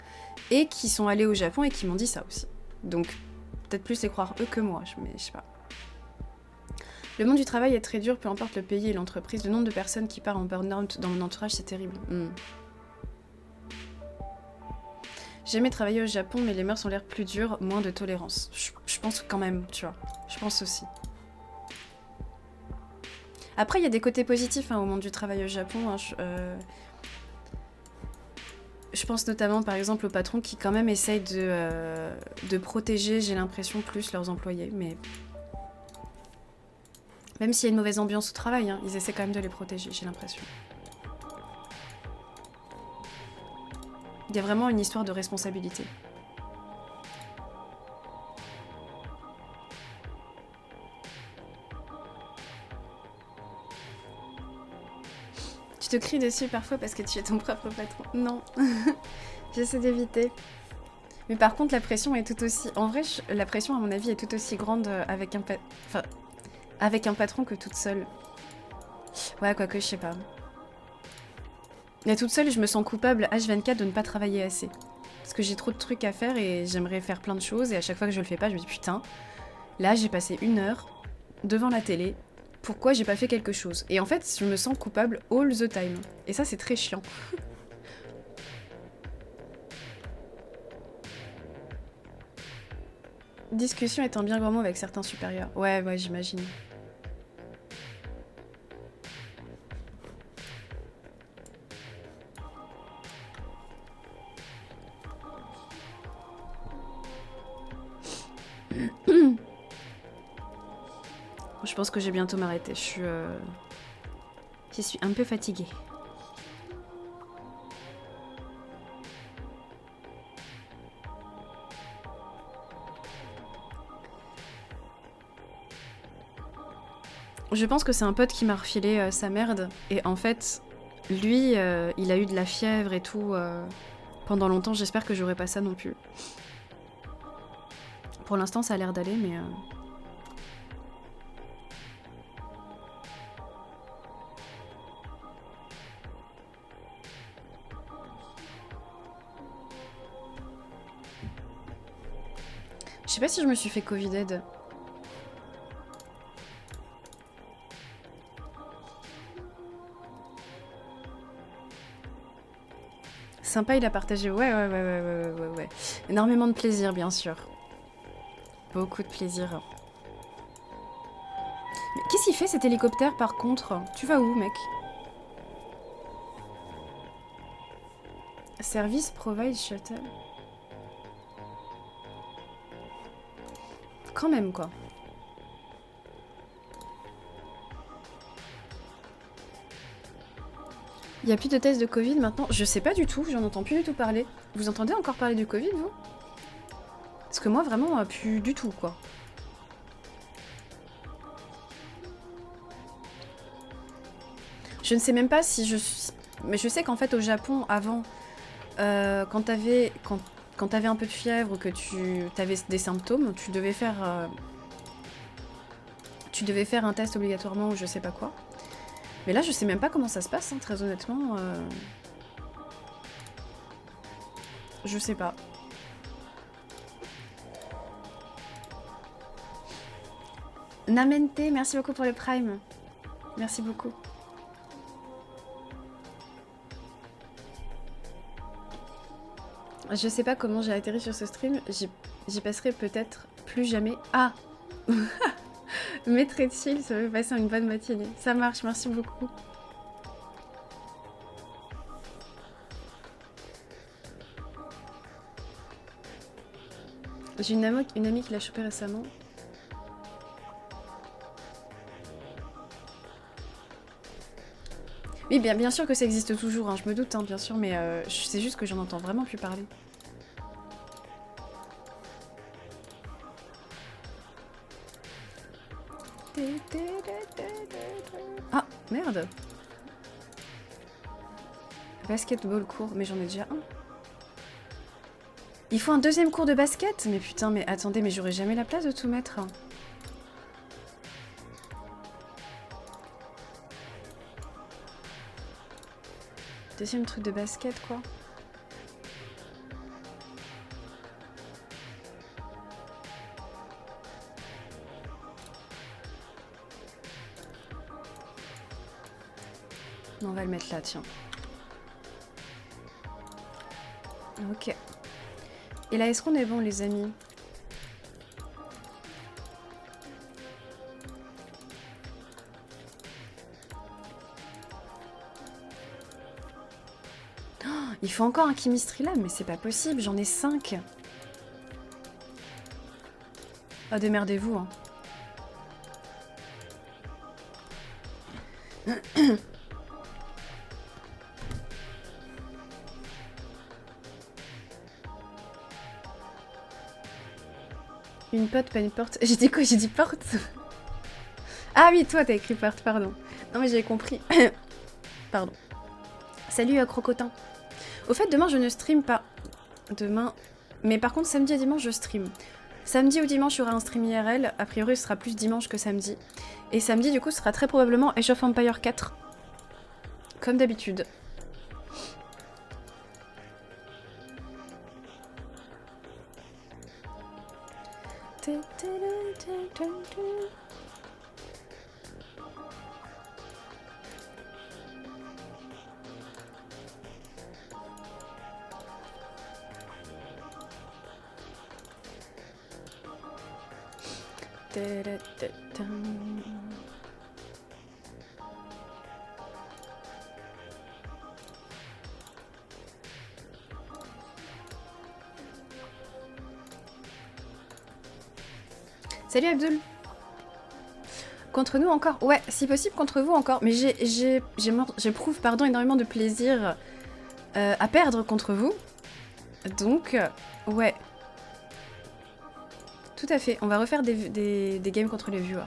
et qui sont allés au Japon et qui m'ont dit ça aussi. Donc, peut-être plus les croire eux que moi, mais je sais pas. Le monde du travail est très dur, peu importe le pays et l'entreprise. Le nombre de personnes qui partent en burn-out dans mon entourage, c'est terrible. J'ai jamais travaillé au Japon, mais les mœurs ont l'air plus dures, moins de tolérance. Je pense quand même, tu vois. Je pense aussi. Après, il y a des côtés positifs au monde du travail au Japon. Je pense notamment, par exemple, aux patrons qui quand même essayent de protéger, j'ai l'impression, plus leurs employés. Mais même s'il y a une mauvaise ambiance au travail, ils essaient quand même de les protéger, j'ai l'impression. Il y a vraiment une histoire de responsabilité. Tu te cries dessus parfois parce que tu es ton propre patron. Non, j'essaie d'éviter. Mais par contre, la pression est tout aussi... En vrai, la pression, à mon avis, est tout aussi grande avec un patron que toute seule. Ouais, quoique, je sais pas. Mais toute seule, je me sens coupable H24 de ne pas travailler assez. Parce que j'ai trop de trucs à faire et j'aimerais faire plein de choses. Et à chaque fois que je le fais pas, je me dis putain, là j'ai passé 1 heure devant la télé. Pourquoi j'ai pas fait quelque chose? Et en fait, je me sens coupable all the time. Et ça, c'est très chiant. Discussion est un bien grand mot avec certains supérieurs. Ouais, j'imagine. Je pense que j'ai bientôt m'arrêter. Je suis un peu fatiguée. Je pense que c'est un pote qui m'a refilé sa merde. Et en fait, lui, il a eu de la fièvre et tout pendant longtemps. J'espère que j'aurai pas ça non plus. Pour l'instant, ça a l'air d'aller, mais... Je sais pas si je me suis fait Covid-aid. Sympa, il a partagé. Ouais. Énormément de plaisir, bien sûr. Beaucoup de plaisir. Mais qu'est-ce qu'il fait cet hélicoptère par contre? Tu vas où, mec? Service provide shuttle. Quand même, quoi. Il n'y a plus de tests de Covid maintenant? Je sais pas du tout, j'en entends plus du tout parler. Vous entendez encore parler du Covid, vous? Parce que moi, vraiment, plus du tout, quoi. Je ne sais même pas si je suis... Mais je sais qu'en fait, au Japon, avant, quand t'avais un peu de fièvre ou que tu avais des symptômes, tu devais faire un test obligatoirement ou je sais pas quoi. Mais là, je sais même pas comment ça se passe, très honnêtement. Je sais pas. Namente, merci beaucoup pour le Prime. Merci beaucoup. Je sais pas comment j'ai atterri sur ce stream. J'y passerai peut-être plus jamais. Ah Mais très chill, ça va passer une bonne matinée. Ça marche, merci beaucoup. J'ai une amie qui l'a chopé récemment. Oui, bien sûr que ça existe toujours, hein, je me doute, hein, bien sûr, mais c'est juste que j'en entends vraiment plus parler. Ah, merde. Basketball court, mais j'en ai déjà un. Il faut un deuxième cours de basket? Mais putain, mais attendez, mais j'aurais jamais la place de tout mettre. Deuxième truc de basket, quoi. On va le mettre là, tiens. Ok. Et là, est-ce qu'on est bon, les amis? Oh, il faut encore un chemistry lab, mais c'est pas possible, j'en ai 5. Ah, démerdez-vous, hein. Une pote, pas une porte. J'ai dit quoi? J'ai dit porte. Ah oui, toi, t'as écrit porte, pardon. Non, mais j'avais compris. Pardon. Salut, Crocotin. Au fait, demain, je ne stream pas. Demain... Mais par contre, samedi et dimanche, je stream. Samedi ou dimanche, il y aura un stream IRL. A priori, ce sera plus dimanche que samedi. Et samedi, du coup, ce sera très probablement Age of Empire 4. Comme d'habitude. Salut Abdul. Contre nous encore? Ouais, si possible contre vous encore. Mais j'éprouve énormément de plaisir à perdre contre vous. Donc, ouais. Tout à fait. On va refaire des games contre les viewers.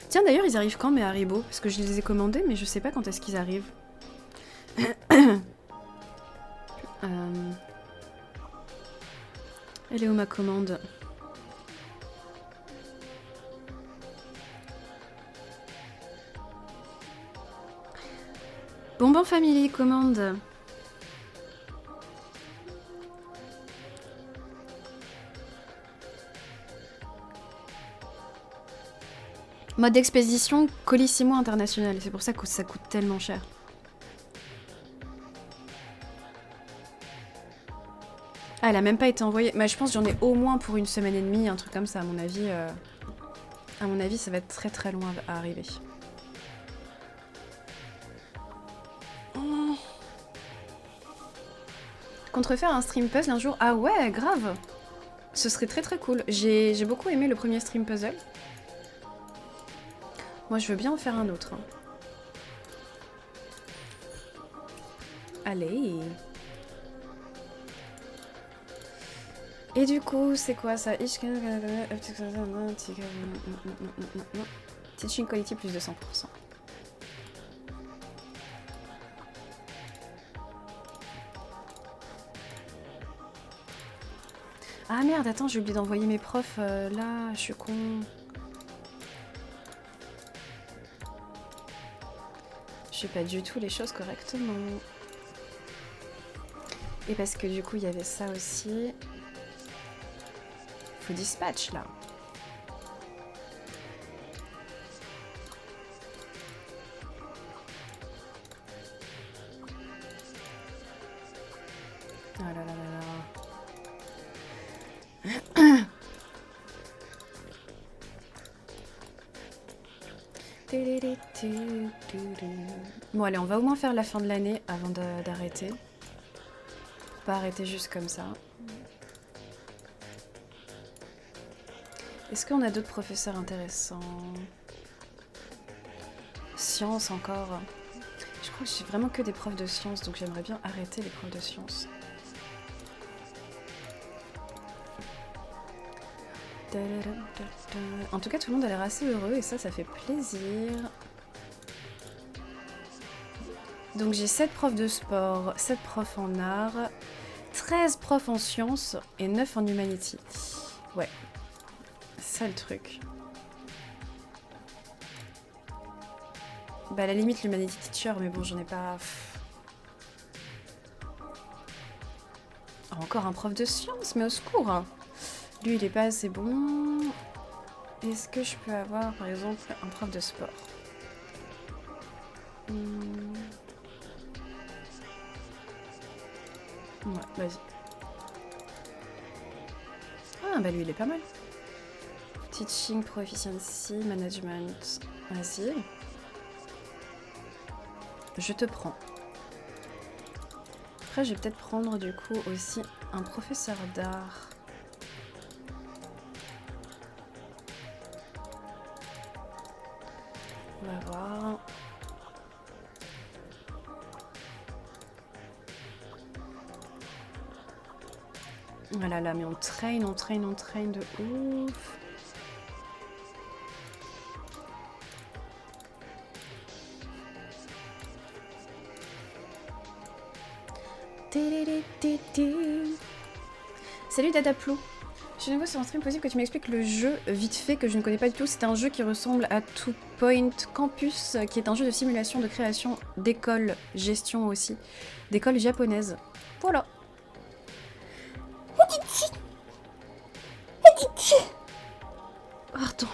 Tiens, d'ailleurs, ils arrivent quand, mes Haribo? Parce que je les ai commandés, mais je sais pas quand est-ce qu'ils arrivent. Elle est où ma commande? Bonbon Family, commande. Mode expédition Colissimo International. C'est pour ça que ça coûte tellement cher. Ah, elle a même pas été envoyée. Mais je pense que j'en ai au moins pour une semaine et demie, un truc comme ça. À mon avis, ça va être très très loin à arriver. Contrefaire un stream puzzle un jour? Ah ouais, grave. Ce serait très très cool. J'ai beaucoup aimé le premier stream puzzle. Moi, je veux bien en faire un autre. Hein. Allez. Et du coup, c'est quoi ça? Teaching quality plus de 100%. Ah merde, attends, j'ai oublié d'envoyer mes profs là, je suis con. Je fais pas du tout les choses correctement. Et parce que du coup, il y avait ça aussi. Faut dispatch là. Oh là là là là. Bon allez, on va au moins faire la fin de l'année avant d'arrêter. Pour pas arrêter juste comme ça. Est-ce qu'on a d'autres professeurs intéressants? Sciences encore. Je crois que j'ai vraiment que des profs de sciences, donc j'aimerais bien arrêter les profs de sciences. En tout cas, tout le monde a l'air assez heureux et ça fait plaisir. Donc j'ai 7 profs de sport, 7 profs en art, 13 profs en sciences et 9 en humanity. Ouais, c'est ça le truc. Bah à la limite l'humanity teacher, mais bon j'en ai pas... Oh, encore un prof de sciences, mais au secours hein. Lui il est pas assez bon. Est-ce que je peux avoir par exemple un prof de sport? Ouais, vas-y. Ah bah lui il est pas mal. Teaching, proficiency, management. Vas-y. Je te prends. Après je vais peut-être prendre du coup aussi un professeur d'art. On va voir. Voilà là, mais on traîne de ouf. Salut Dadaplou. Je suis nouveau sur un stream, possible que tu m'expliques le jeu vite fait que je ne connais pas du tout. C'est un jeu qui ressemble à Two Point Campus, qui est un jeu de simulation de création d'écoles, gestion aussi, d'écoles japonaises. Voilà. Pardon.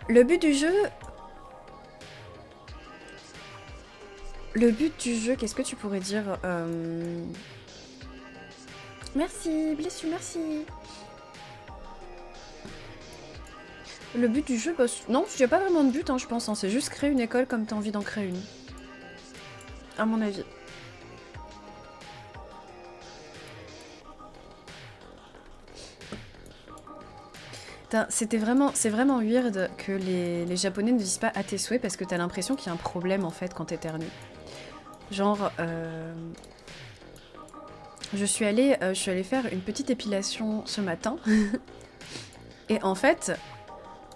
Le but du jeu... qu'est-ce que tu pourrais dire Merci, bless you, merci. Le but du jeu, bah, non, il n'y a pas vraiment de but, hein, je pense. Hein, c'est juste créer une école comme tu as envie d'en créer une. À mon avis. C'est vraiment weird que les Japonais ne disent pas à tes souhaits parce que t'as l'impression qu'il y a un problème en fait quand t'éternues. Genre, je suis allée faire une petite épilation ce matin et en fait,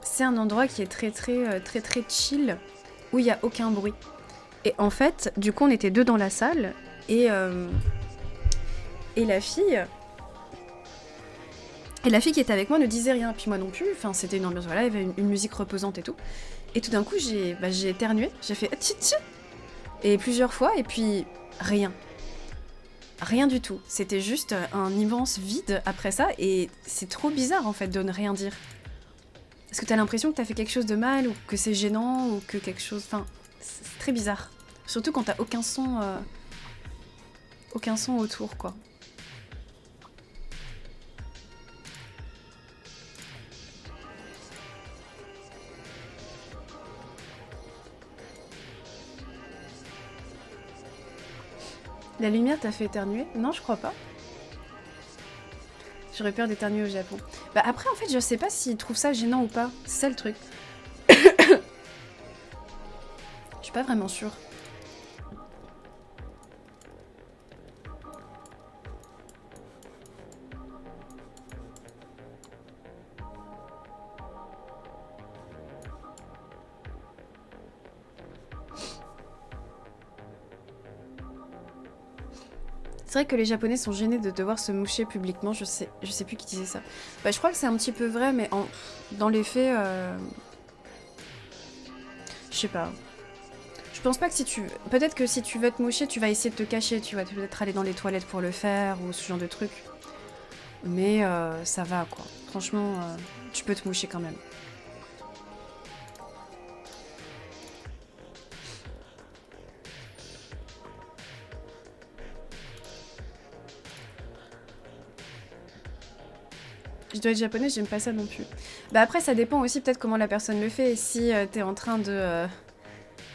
c'est un endroit qui est très chill où il y a aucun bruit. Et en fait, du coup, on était 2 dans la salle et la fille. Et la fille qui était avec moi ne disait rien, puis moi non plus, enfin c'était une ambiance, voilà, il y avait une musique reposante et tout. Et tout d'un coup j'ai éternué, j'ai fait tchitchi et plusieurs fois, et puis rien. Rien du tout. C'était juste un immense vide après ça, et c'est trop bizarre en fait de ne rien dire. Est-ce que t'as l'impression que t'as fait quelque chose de mal, ou que c'est gênant, ou que quelque chose... Enfin, c'est très bizarre. Surtout quand t'as aucun son autour, quoi. La lumière t'a fait éternuer? Non, je crois pas. J'aurais peur d'éternuer au Japon. Bah après, en fait, je sais pas s'ils trouvent ça gênant ou pas. C'est ça le truc. Je suis pas vraiment sûre. C'est vrai que les Japonais sont gênés de devoir se moucher publiquement, je sais plus qui disait ça. Bah, je crois que c'est un petit peu vrai, mais dans les faits, je sais pas. Je pense pas que si tu... Peut-être que si tu veux te moucher, tu vas essayer de te cacher, tu vas peut-être aller dans les toilettes pour le faire, ou ce genre de truc. Mais ça va, quoi. Franchement, tu peux te moucher quand même. Je dois être japonaise, j'aime pas ça non plus. Bah après, ça dépend aussi peut-être comment la personne le fait. Si t'es en train de...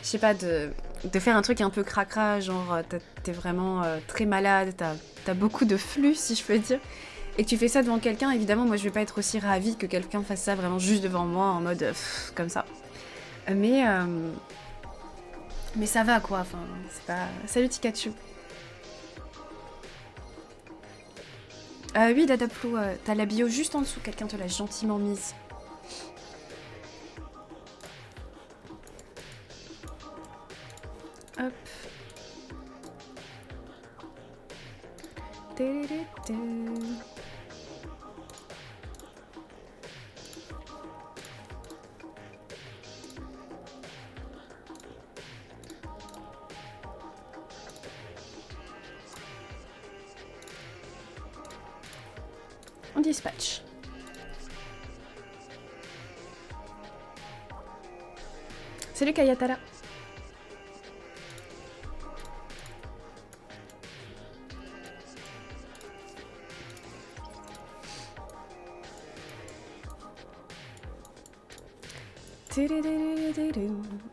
je sais pas, de de faire un truc un peu cracra, genre t'es vraiment très malade, t'as beaucoup de flux, si je peux dire, et que tu fais ça devant quelqu'un, évidemment, moi je vais pas être aussi ravie que quelqu'un fasse ça vraiment juste devant moi, en mode comme ça. Mais, euh, mais ça va quoi, enfin, c'est pas... Salut Tikachu. Oui, Dadaplou, t'as la bio juste en dessous, quelqu'un te l'a gentiment mise. Hop. On dispatch. Salut Kayatara.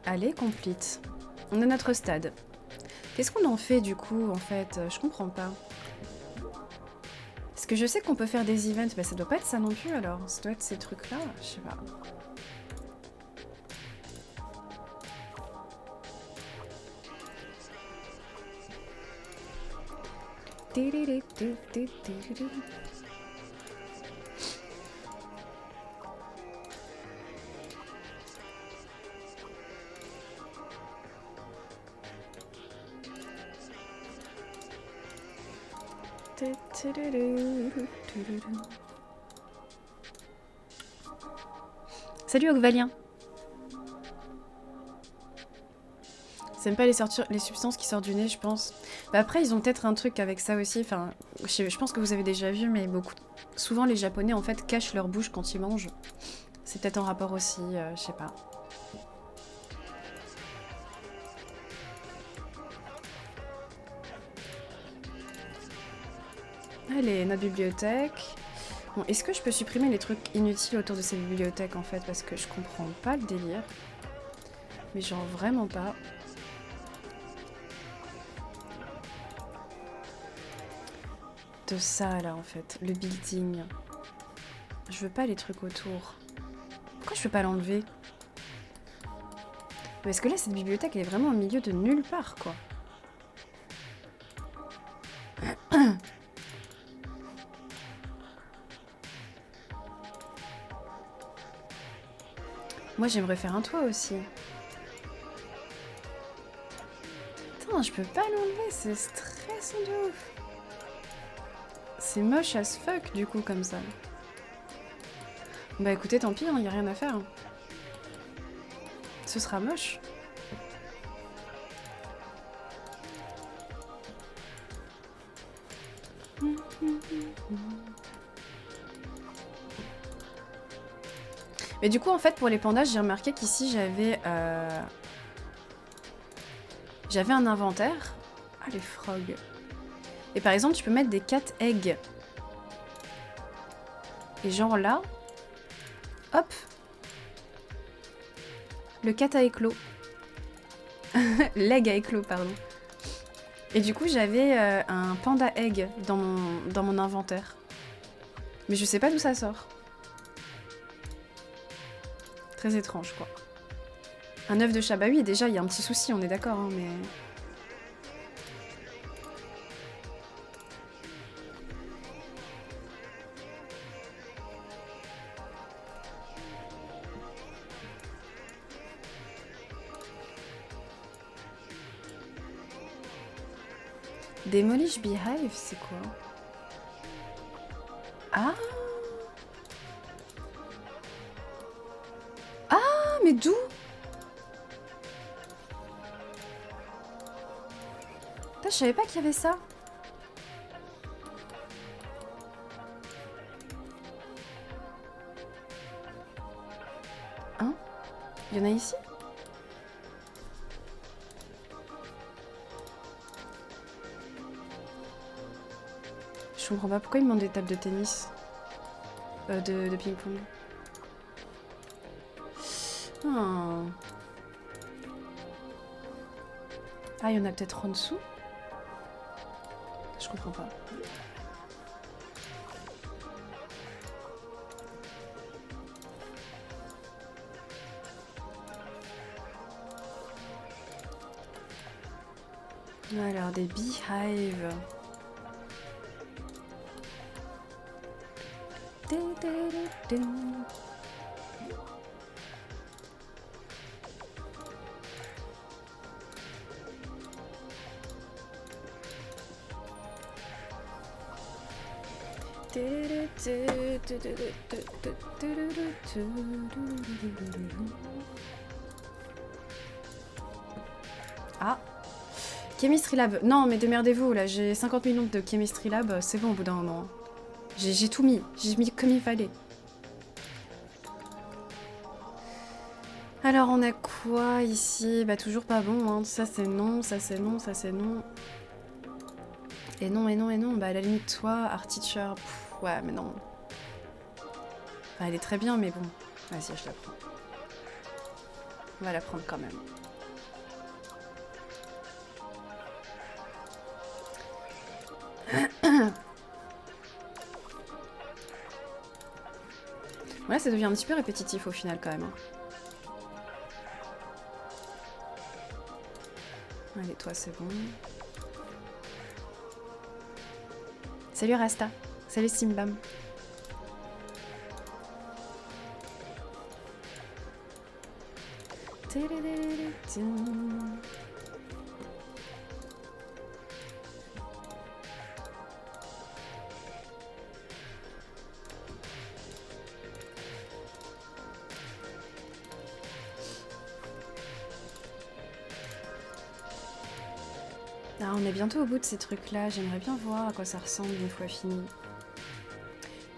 Allez, complete. On a notre stade. Qu'est-ce qu'on en fait du coup, en fait? Je comprends pas. Parce que je sais qu'on peut faire des events, mais ça doit pas être ça non plus alors. Ça doit être ces trucs-là, je sais pas. Salut Ogvalien. C'est même pas les substances qui sortent du nez, je pense. Bah après, ils ont peut-être un truc avec ça aussi. Enfin, je pense que vous avez déjà vu, mais souvent les Japonais en fait cachent leur bouche quand ils mangent. C'est peut-être en rapport aussi, je sais pas. Allez, notre bibliothèque. Bon, est-ce que je peux supprimer les trucs inutiles autour de cette bibliothèque en fait? Parce que je comprends pas le délire. Mais genre vraiment pas. De ça là en fait, le building. Je veux pas les trucs autour. Pourquoi je peux pas l'enlever? Parce que là, cette bibliothèque, elle est vraiment au milieu de nulle part, quoi. Moi, j'aimerais faire un toit aussi. Putain, je peux pas l'enlever, c'est stressant de ouf. C'est moche as fuck, du coup, comme ça. Bah écoutez, tant pis, hein, y a rien à faire. Ce sera moche. Mais du coup, en fait, pour les pandas, j'ai remarqué qu'ici, j'avais un inventaire. Ah, les frogs. Et par exemple, tu peux mettre des cat eggs. Et genre là, hop, le cat a éclos. L'egg a éclos, pardon. Et du coup, j'avais un panda egg dans mon inventaire. Mais je sais pas d'où ça sort. Très étrange, quoi. Un œuf de chat, bah oui, déjà, il y a un petit souci, on est d'accord, hein, mais... Demolish Beehive, c'est quoi? Ah! Ah, mais d'où? Putain, je savais pas qu'il y avait ça. Hein? Il y en a ici? Je comprends pas pourquoi ils demandent des tables de tennis. De ping-pong. Ah. Ah, il y en a peut-être en dessous? Je comprends pas. Alors, des beehives. Ah, Chemistry Lab. Non, mais démerdez-vous, là, j'ai 50 millions de Chemistry Lab, c'est bon au bout d'un moment. J'ai tout mis, j'ai mis comme il fallait. Alors, on a quoi ici? Bah, toujours pas bon, hein. Ça c'est non, ça c'est non, ça c'est non. Et non, et non, et non. Bah, à la limite, toi, Art Teacher, ouais, mais non. Enfin, elle est très bien, mais bon. Vas-y, je la prends. On va la prendre quand même. Voilà, ça devient un petit peu répétitif au final quand même. Hein. Allez, toi, c'est bon. Salut Rasta. Salut Simbam. Ah, on est bientôt au bout de ces trucs-là. J'aimerais bien voir à quoi ça ressemble une fois fini.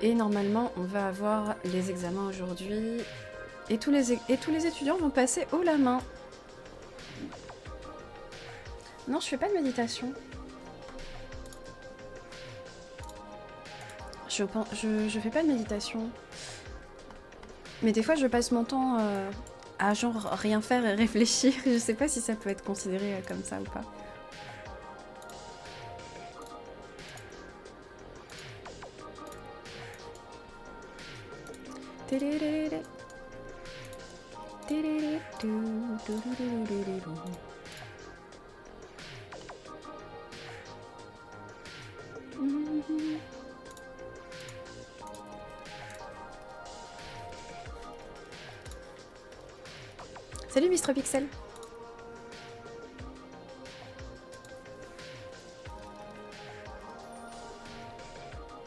Et normalement, on va avoir les examens aujourd'hui. Et tous les étudiants vont passer haut la main. Non, je fais pas de méditation. Je fais pas de méditation. Mais des fois, je passe mon temps à genre rien faire et réfléchir. Je sais pas si ça peut être considéré comme ça ou pas. Salut Mr Pixel.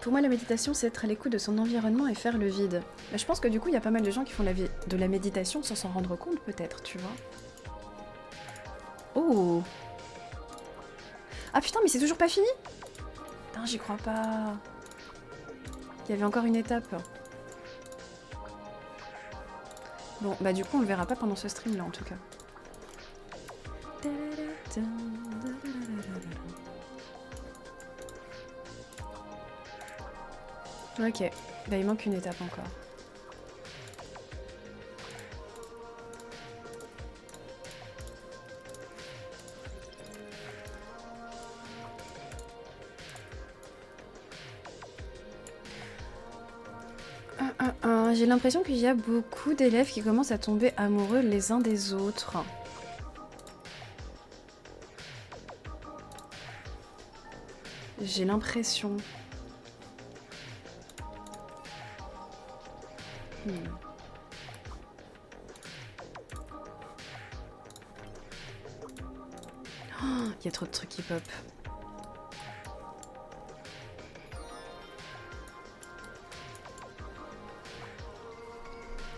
Pour moi, la méditation, c'est être à l'écoute de son environnement et faire le vide. Mais je pense que du coup, il y a pas mal de gens qui font de la méditation sans s'en rendre compte, peut-être, tu vois. Oh! Ah putain, mais c'est toujours pas fini? Putain, j'y crois pas. Il y avait encore une étape. Bon, bah du coup, on le verra pas pendant ce stream-là, en tout cas. Ok, bah il manque une étape encore. J'ai l'impression qu'il y a beaucoup d'élèves qui commencent à tomber amoureux les uns des autres. J'ai l'impression. Il y a trop de trucs qui pop.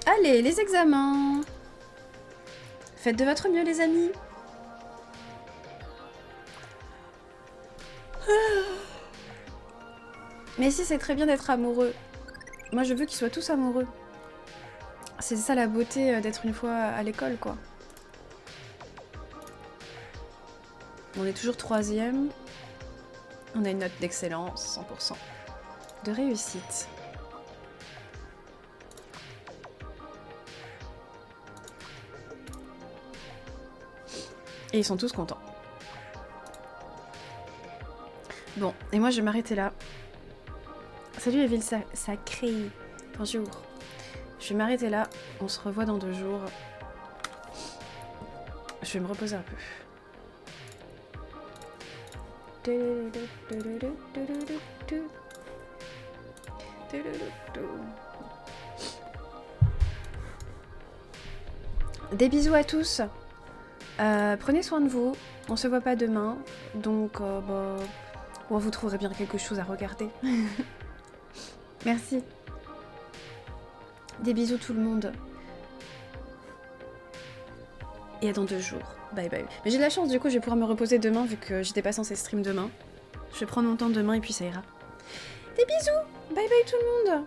Allez, les examens. Faites de votre mieux, les amis. Mais si, c'est très bien d'être amoureux. Moi, je veux qu'ils soient tous amoureux. C'est ça la beauté d'être une fois à l'école, quoi. On est toujours 3e. On a une note d'excellence, 100%. De réussite. Et ils sont tous contents. Bon, et moi je vais m'arrêter là. Salut les villes sacrées. Bonjour. Je vais m'arrêter là. On se revoit dans 2 jours. Je vais me reposer un peu. Des bisous à tous. Prenez soin de vous. On se voit pas demain. Donc, vous trouverez bien quelque chose à regarder. Merci. Des bisous tout le monde. Et à dans 2 jours. Bye bye. Mais j'ai de la chance, du coup, je vais pouvoir me reposer demain vu que j'étais pas censée stream demain. Je vais prendre mon temps demain et puis ça ira. Des bisous. Bye bye tout le monde.